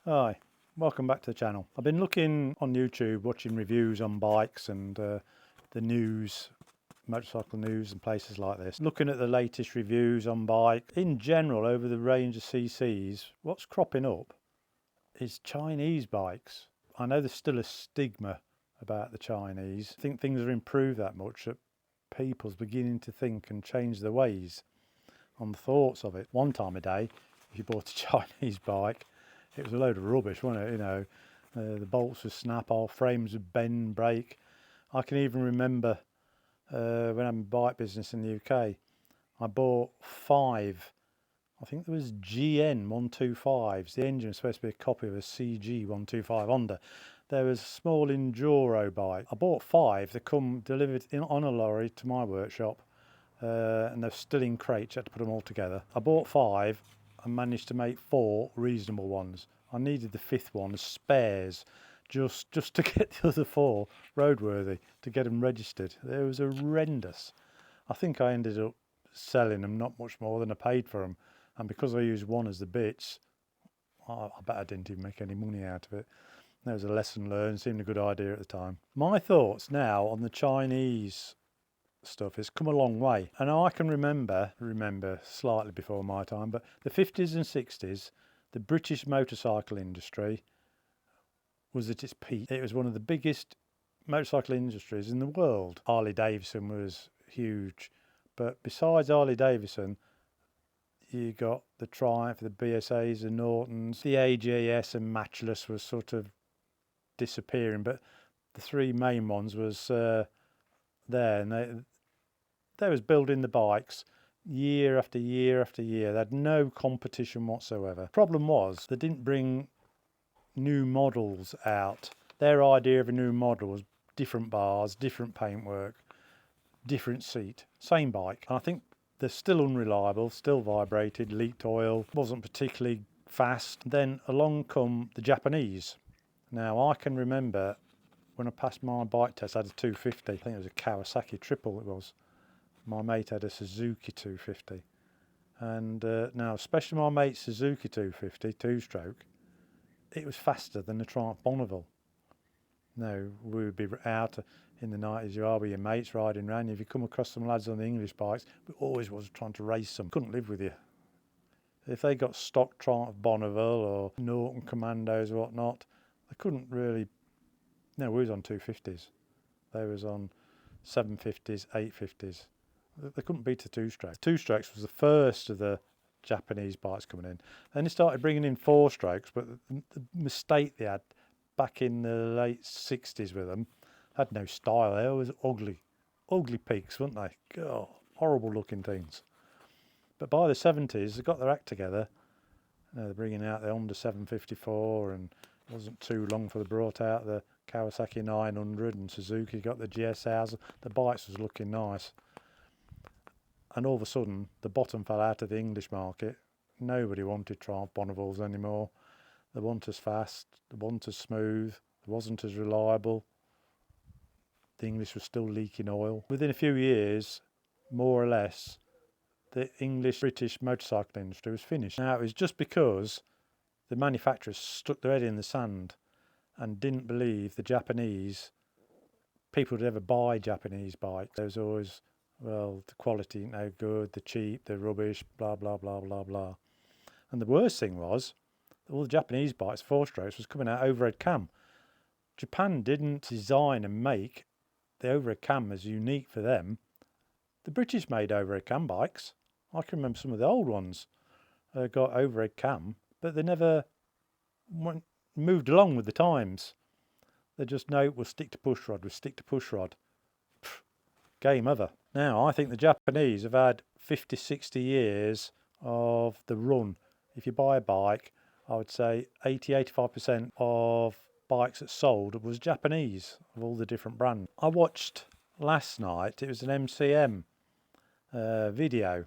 Hi, welcome back to the channel. I've been looking on YouTube, watching reviews on bikes and the news, motorcycle news and places like this. Looking at the latest reviews on bike. In general, over the range of CCs, what's cropping up is Chinese bikes. I know there's still a stigma about the Chinese. I think things have improved that much that people's beginning to think and change their ways on the thoughts of it. One time a day, if you bought a Chinese bike, it was a load of rubbish, wasn't it? You know, the bolts would snap off, frames would bend, break. I can even remember when I'm in bike business in the UK, I bought 5, I think there was GN 125s. The engine was supposed to be a copy of a CG 125 Honda. There was a small enduro bike. I bought 5. They come delivered on a lorry to my workshop, and they're still in crates. You had to put them all together. I bought 5. I managed to make 4 reasonable ones. I needed the 5th one as spares, just to get the other 4 roadworthy, to get them registered. It was horrendous. I think I ended up selling them not much more than I paid for them, and because I used one as the bits, I bet I didn't even make any money out of it. There was a lesson learned, seemed a good idea at the time. My thoughts now on the Chinese stuff has come a long way, and I can remember slightly before my time, but the 50s and 60s, the British motorcycle industry was at its peak. It was one of the biggest motorcycle industries in the world. Harley Davidson was huge, but besides Harley Davidson, you got the Triumph, the BSAs, the Nortons, the AJS and Matchless was sort of disappearing, but the 3 main ones was there, and they was building the bikes year after year after year. They had no competition whatsoever. Problem was they didn't bring new models out. Their idea of a new model was different bars, different paintwork, different seat, same bike. And I think they're still unreliable, still vibrated, leaked oil, wasn't particularly fast. Then along come the Japanese. Now I can remember when I passed my bike test, I had a 250. I think it was a Kawasaki triple it was. My mate had a Suzuki 250, and now especially my mate's Suzuki 250 2-stroke, it was faster than the Triumph Bonneville. Now we would be out in the 90s, you are with your mates riding around. If you come across some lads on the English bikes, we always was trying to race them. Couldn't live with you. If they got stock Triumph Bonneville or Norton Commandos or whatnot, they couldn't really. No, we was on 250s. They was on 750s, 850s. They couldn't beat the 2-stroke. 2-strokes was the first of the Japanese bikes coming in. Then they started bringing in 4-strokes, but the mistake they had back in the late 60s with them, had no style. They always ugly peaks, weren't they? God, horrible looking things. But by the 70s, they got their act together. They're bringing out the Honda 754, and it wasn't too long before they brought out the Kawasaki 900, and Suzuki got the GSRs. The bikes was looking nice. And all of a sudden, the bottom fell out of the English market. Nobody wanted Triumph Bonnevilles anymore. They weren't as fast, they weren't as smooth, they wasn't as reliable. The English was still leaking oil. Within a few years, more or less, the English-British motorcycle industry was finished. Now, it was just because the manufacturers stuck their head in the sand and didn't believe the Japanese, people would ever buy Japanese bikes. There was always, well, the quality ain't no good, they're cheap, they're rubbish, blah, blah, blah, blah, blah. And the worst thing was, all the Japanese bikes, 4-strokes, was coming out overhead cam. Japan didn't design and make the overhead cam as unique for them. The British made overhead cam bikes. I can remember some of the old ones got overhead cam, but they never moved along with the times. They just know we'll stick to push rod, we'll stick to push rod. Game over. Now, I think the Japanese have had 50, 60 years of the run. If you buy a bike, I would say 80, 85% of bikes that sold was Japanese, of all the different brands. I watched last night, it was an MCM video,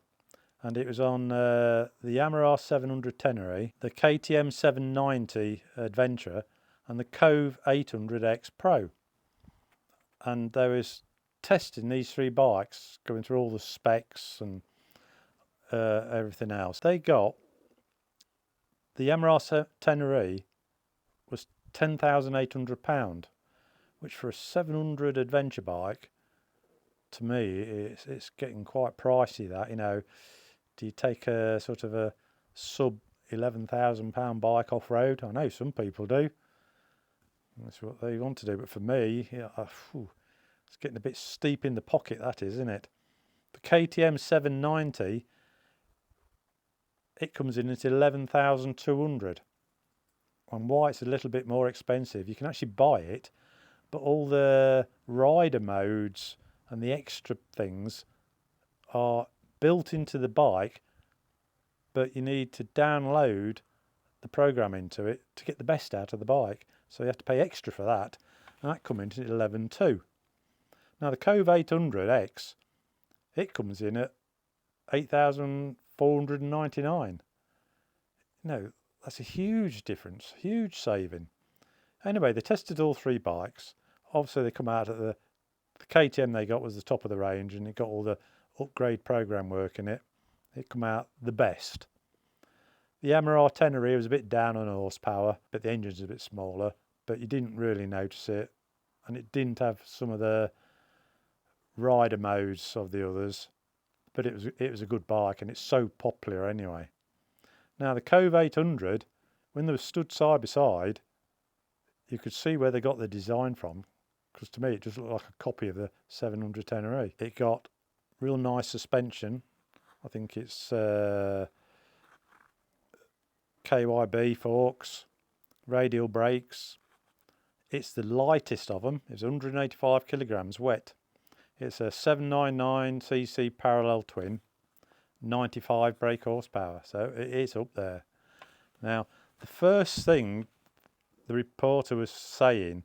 and it was on the Yamaha 700 Tenere, the KTM 790 Adventure, and the Cove 800X Pro. And there was testing these 3 bikes, going through all the specs and everything else. They got the Yamaha Tenere £10,800, which for a 700 adventure bike, to me, it's getting quite pricey. That, you know, do you take a sort of a sub £11,000 bike off road? I know some people do. That's what they want to do, but for me, yeah, it's getting a bit steep in the pocket. That is, isn't it? The KTM 790, it comes in at 11,200. And why it's a little bit more expensive, you can actually buy it, but all the rider modes and the extra things are built into the bike, but you need to download the program into it to get the best out of the bike. So you have to pay extra for that, and that comes in at 11,200. Now the Cove 800X, it comes in at 8,499. No, that's a huge difference, huge saving. Anyway, they tested all three bikes. Obviously, they come out at the KTM they got was the top of the range, and it got all the upgrade program work in it. It come out the best. The Yamaha Tenere was a bit down on horsepower, but the engine's a bit smaller, but you didn't really notice it, and it didn't have some of the rider modes of the others, but it was a good bike, and it's so popular anyway. Now the Cove 800, when they were stood side by side, you could see where they got the design from, because to me it just looked like a copy of the 700 Tenere. It got real nice suspension. I think it's KYB forks, radial brakes. It's the lightest of them. It's 185 kilograms wet. It's a 799cc parallel twin, 95 brake horsepower, so it is up there. Now, the first thing the reporter was saying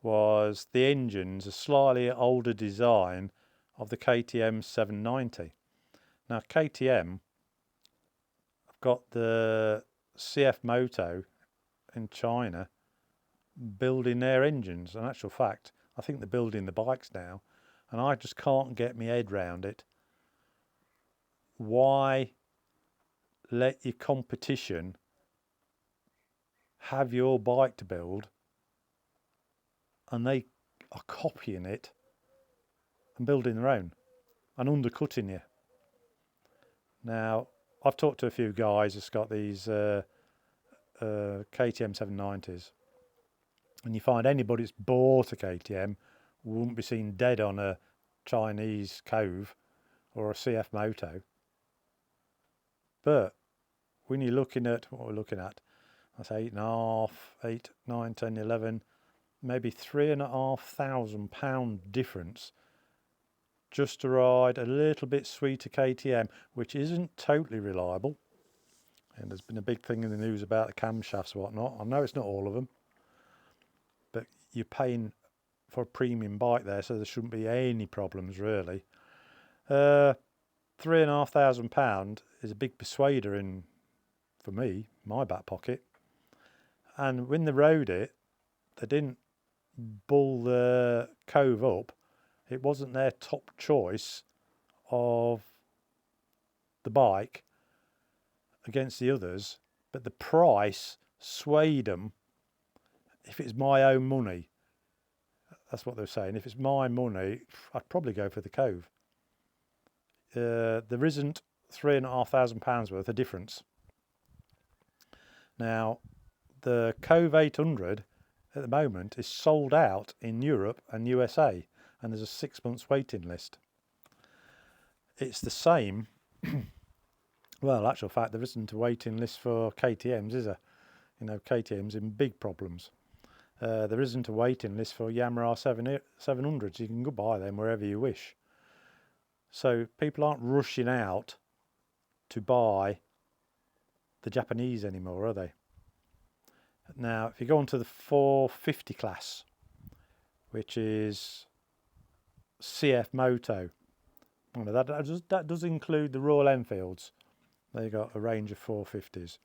was the engine's a slightly older design of the KTM 790. Now, KTM have got the CF Moto in China building their engines. In actual fact, I think they're building the bikes now, and I just can't get my head round it. Why let your competition have your bike to build and they are copying it and building their own and undercutting you? Now, I've talked to a few guys that's got these KTM 790s, and you find anybody that's bought a KTM wouldn't be seen dead on a Chinese Cove or a CF Moto. But when you're looking at what we're looking at, that's 8.5, 8, 9, 10, 11, maybe £3,500 difference just to ride a little bit sweeter KTM, which isn't totally reliable. And there's been a big thing in the news about the camshafts and whatnot. I know it's not all of them, but you're paying for a premium bike there, so there shouldn't be any problems really. £3,500 is a big persuader in, for me, my back pocket. And when they rode it, they didn't bull the Cove up. It wasn't their top choice of the bike against the others, but the price swayed them. If it's my own money, that's what they're saying. If it's my money, I'd probably go for the Cove. There isn't £3,500 worth of difference. Now, the Cove 800 at the moment is sold out in Europe and USA, and there's a 6 months waiting list. It's the same. Well, in actual fact, there isn't a waiting list for KTMs, is there? You know, KTM's in big problems. There isn't a waiting list for Yamaha 700s. You can go buy them wherever you wish. So people aren't rushing out to buy the Japanese anymore, are they? Now, if you go on to the 450 class, which is CF Moto, well, that does include the Royal Enfields. They got a range of 450s.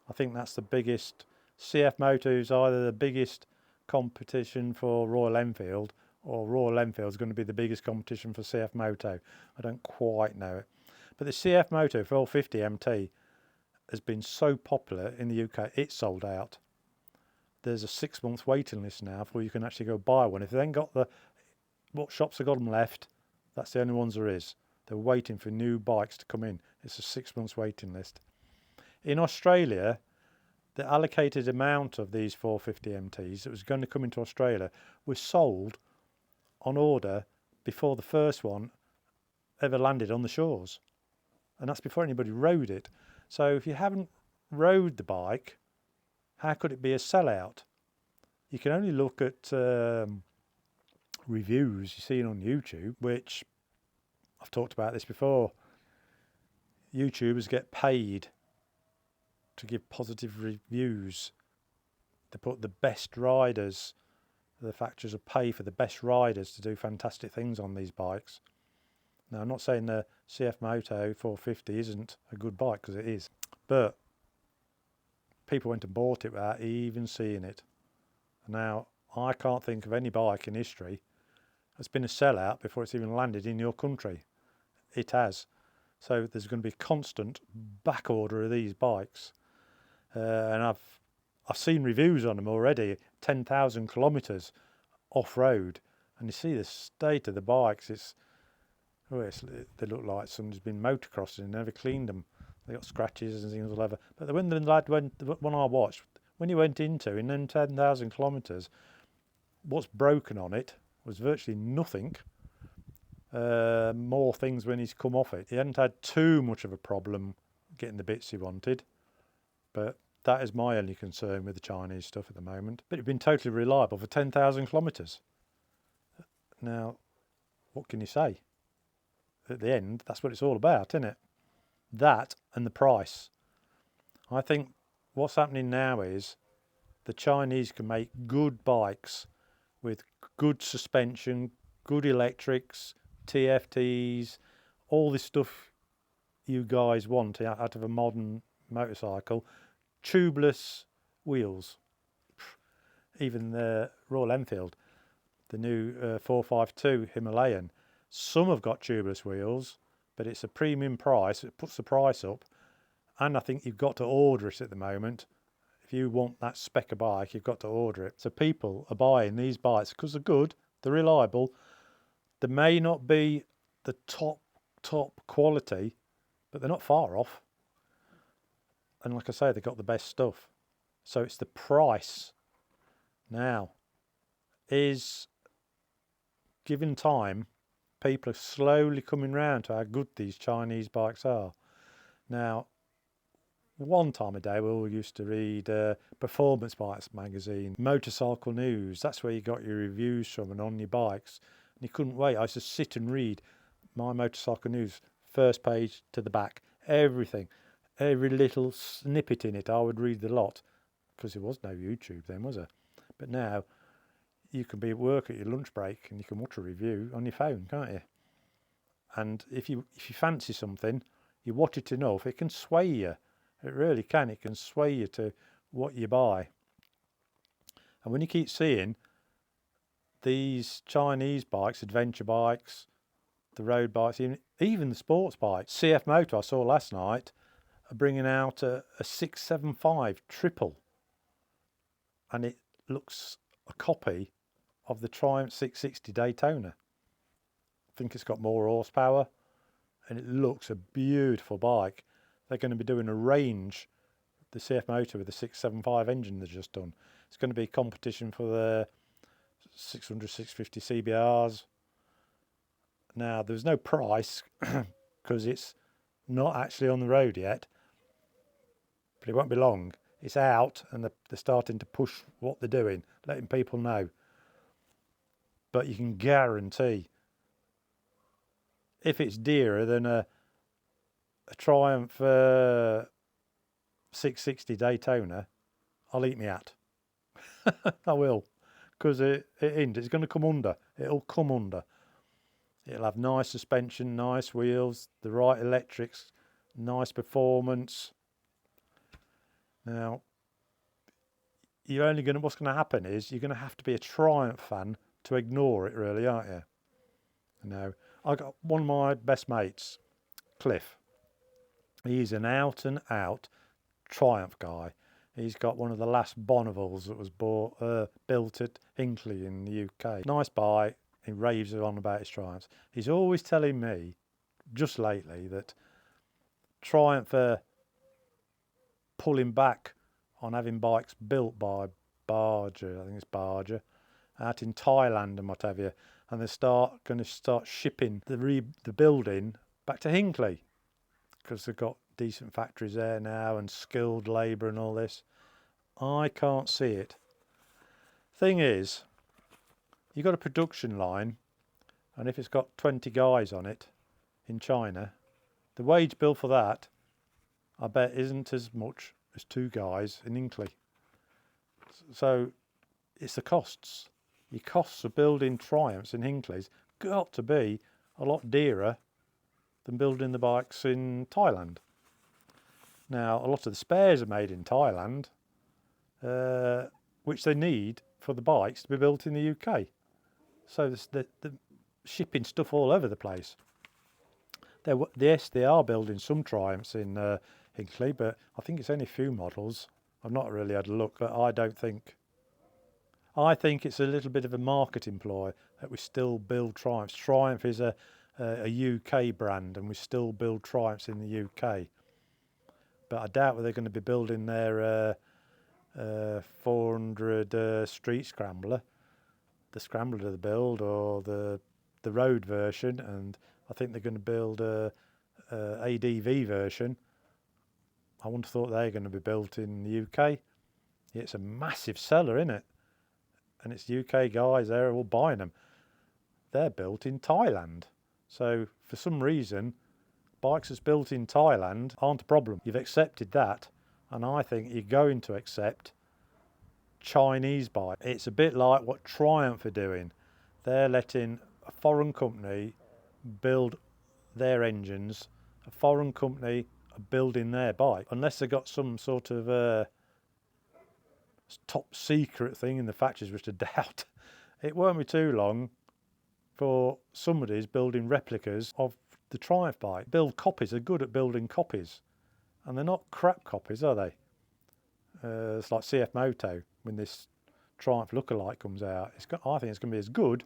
I think that's the biggest. CF Moto is either the biggest competition for Royal Enfield, or Royal Enfield is going to be the biggest competition for CF Moto. I don't quite know it. But the CF Moto 450 MT has been so popular in the UK, it's sold out. there's a 6-month waiting list now before you can actually go buy one. If they ain't got what shops have got them left, that's the only ones there is. They're waiting for new bikes to come in. It's a 6 months waiting list. In Australia, the allocated amount of these 450 MTs that was going to come into Australia was sold on order before the first one ever landed on the shores. And that's before anybody rode it. So if you haven't rode the bike, how could it be a sellout? You can only look at reviews you've seen on YouTube, which I've talked about this before. YouTubers get paid to give positive reviews. They put the best riders, the factories will pay for the best riders to do fantastic things on these bikes. Now, I'm not saying the CF Moto 450 isn't a good bike, because it is, but people went and bought it without even seeing it. Now, I can't think of any bike in history that's been a sellout before it's even landed in your country. It has. So there's going to be constant back order of these bikes. And I've seen reviews on them already, 10,000 kilometres off-road. And you see the state of the bikes, they look like someone's been motocrossing and never cleaned them. They got scratches and things all over. But when the lad went, the one I watched, when he went into in them 10,000 kilometres, what's broken on it was virtually nothing. More things when he's come off it. He hadn't had too much of a problem getting the bits he wanted, but that is my only concern with the Chinese stuff at the moment. But it's been totally reliable for 10,000 kilometres. Now, what can you say? At the end, that's what it's all about, isn't it? That and the price. I think what's happening now is the Chinese can make good bikes with good suspension, good electrics, TFTs, all this stuff you guys want out of a modern motorcycle. Tubeless wheels. Even the Royal Enfield, the new 452 Himalayan, some have got tubeless wheels, but it's a premium price. It puts the price up, and I think you've got to order it at the moment. If you want that spec of bike, you've got to order it. So people are buying these bikes because they're good, they're reliable. They may not be the top quality, but they're not far off. And like I say, they've got the best stuff. So it's the price. Now, is given time, people are slowly coming round to how good these Chinese bikes are. Now, one time a day we all used to read Performance Bikes magazine, Motorcycle News. That's where you got your reviews from and on your bikes. And you couldn't wait. I used to sit and read my Motorcycle News, first page to the back, everything. Every little snippet in it, I would read the lot, because there was no YouTube then, was there? But now, you can be at work at your lunch break and you can watch a review on your phone, can't you? And if you fancy something, you watch it enough, it can sway you. It really can. It can sway you to what you buy. And when you keep seeing these Chinese bikes, adventure bikes, the road bikes, even the sports bikes, CF Moto I saw last night are bringing out a 675 triple, and it looks a copy of the Triumph 660 Daytona. I think it's got more horsepower and it looks a beautiful bike. They're going to be doing a range, the CF Moto with the 675 engine they've just done. It's going to be competition for the 600, 650 CBRs. Now, there's no price because it's not actually on the road yet, but it won't be long. It's out and they're starting to push what they're doing, letting people know. But you can guarantee, if it's dearer than a Triumph 660 Daytona, I'll eat me hat. I will, because it's going to come under. It'll come under. It'll have nice suspension, nice wheels, the right electrics, nice performance. Now, what's going to happen is you're going to have to be a Triumph fan to ignore it, really, aren't you? No, I got one of my best mates, Cliff. He's an out and out Triumph guy. He's got one of the last Bonnevils that was built at Hinckley in the UK. Nice bike. He raves on about his Triumphs. He's always telling me, just lately, that Triumph are pulling back on having bikes built by Barger, I think it's Barger, out in Thailand and what have you, and they're going to start shipping the building back to Hinckley because they've got decent factories there now and skilled labour and all this. I can't see it. Thing is, you've got a production line, and if it's got 20 guys on it in China, the wage bill for that, I bet, isn't as much as 2 guys in Hinckley. So it's the costs. Your costs of building Triumphs in Hinckley's got to be a lot dearer than building the bikes in Thailand. Now, a lot of the spares are made in Thailand, which they need for the bikes to be built in the UK. So the shipping stuff all over the place. Yes, they are building some Triumphs in Hinckley, but I think it's only a few models. I've not really had a look, but I think it's a little bit of a marketing ploy that we still build Triumphs. Triumph is a UK brand, and we still build Triumphs in the UK. But I doubt whether they're going to be building their 400 street scrambler, the scrambler to the build, or the road version, and I think they're going to build a ADV version. I wouldn't have thought they're going to be built in the UK. It's a massive seller, isn't it? And it's UK guys there all buying them. They're built in Thailand. So for some reason, bikes that's built in Thailand aren't a problem. You've accepted that, and I think you're going to accept Chinese bikes. It's a bit like what Triumph are doing. They're letting a foreign company build their engines. A foreign company are building their bike. Unless they've got some sort of top secret thing in the factories, which I doubt. It won't be too long for somebody's building replicas of the Triumph bike. Build copies. Are good at building copies, and they're not crap copies, are they? It's like CF Moto when this Triumph lookalike comes out. I think it's going to be as good,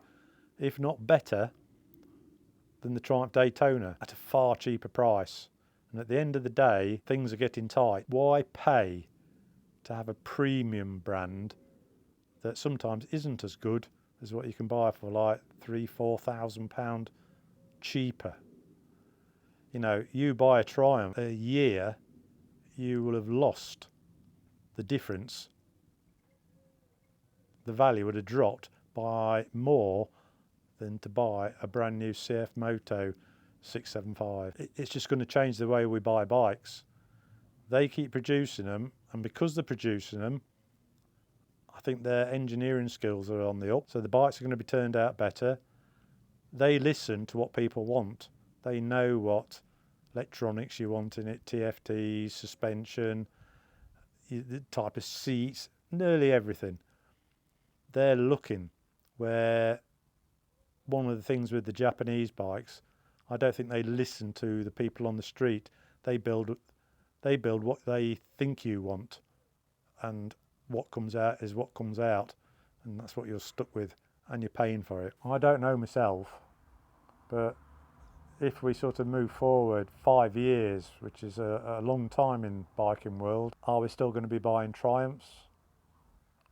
if not better, than the Triumph Daytona at a far cheaper price. And at the end of the day, things are getting tight. Why pay to have a premium brand that sometimes isn't as good as what you can buy for like £3,000–4,000 cheaper? You know, you buy a Triumph a year, you will have lost the difference. The value would have dropped by more than to buy a brand new CF Moto 675. It's just going to change the way we buy bikes. They keep producing them, and because they're producing them, I think their engineering skills are on the up, so the bikes are going to be turned out better. They listen to what people want. They know what electronics you want in it, TFT, suspension, the type of seats, nearly everything. They're looking where one of the things with the Japanese bikes, I don't think they listen to the people on the street. They build what they think you want, and what comes out is what comes out, and that's what you're stuck with, and you're paying for it. I don't know myself, but if we sort of move forward 5 years, which is a long time in biking world, are we still going to be buying Triumphs?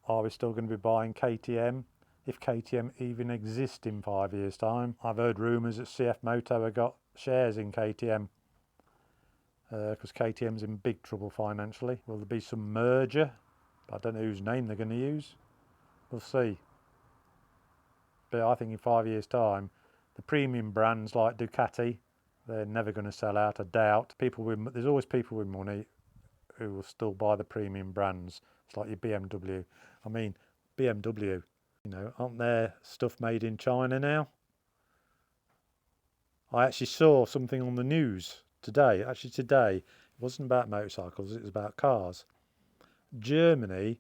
Are we still going to be buying KTM? If KTM even exist in 5 years' time. I've heard rumours that CF Moto have got shares in KTM, because KTM's in big trouble financially. Will there be some merger? I don't know whose name they're going to use. We'll see. But I think in 5 years' time, the premium brands like Ducati, they're never going to sell out, I doubt. There's always people with money who will still buy the premium brands. It's like your BMW. I mean, BMW, you know, aren't there stuff made in China now? I actually saw something on the news today. Actually today, it wasn't about motorcycles, it was about cars. Germany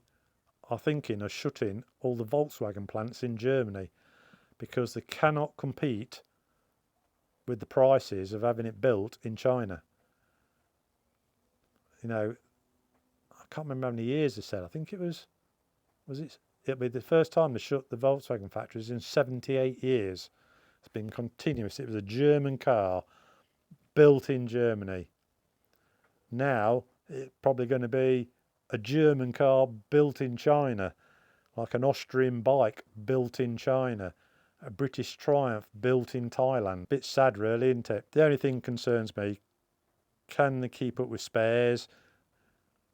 are thinking of shutting all the Volkswagen plants in Germany because they cannot compete with the prices of having it built in China. You know, can't remember how many years they said. I think it'll be the first time they shut the Volkswagen factories in 78 years. It's been continuous. It was a German car built in Germany. Now it's probably going to be a German car built in China, like an Austrian bike built in China, a British Triumph built in Thailand. Bit sad really, isn't it? The only thing concerns me, can they keep up with spares?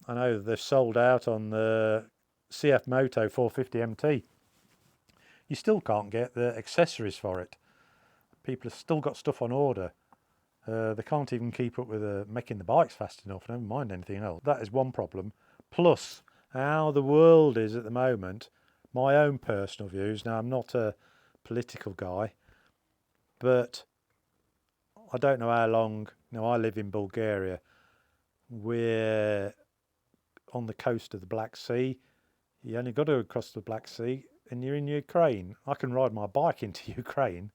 I know they've sold out on the CF Moto 450 MT. You still can't get the accessories for it. People have still got stuff on order. They can't even keep up with making the bikes fast enough, never mind anything else. That is one problem. Plus, how the world is at the moment, my own personal views. Now, I'm not a political guy, but I don't know how long. Now, I live in Bulgaria. We're on the coast of the Black Sea. You only got to cross the Black Sea and you're in Ukraine. I can ride my bike into Ukraine.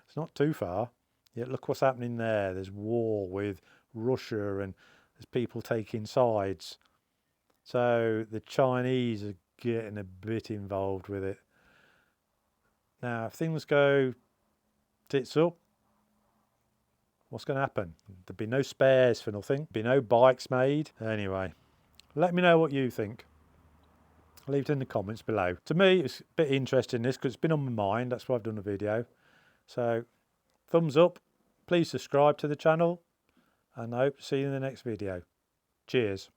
It's not too far. Yet look what's happening there. There's war with Russia and there's people taking sides. So the Chinese are getting a bit involved with it. Now, if things go tits up, what's going to happen? There'll be no spares for nothing. There'll be no bikes made. Anyway, let me know what you think. Leave it in the comments below. To me, it's a bit interesting this because it's been on my mind. That's why I've done a video. So, thumbs up. Please subscribe to the channel. And I hope to see you in the next video. Cheers.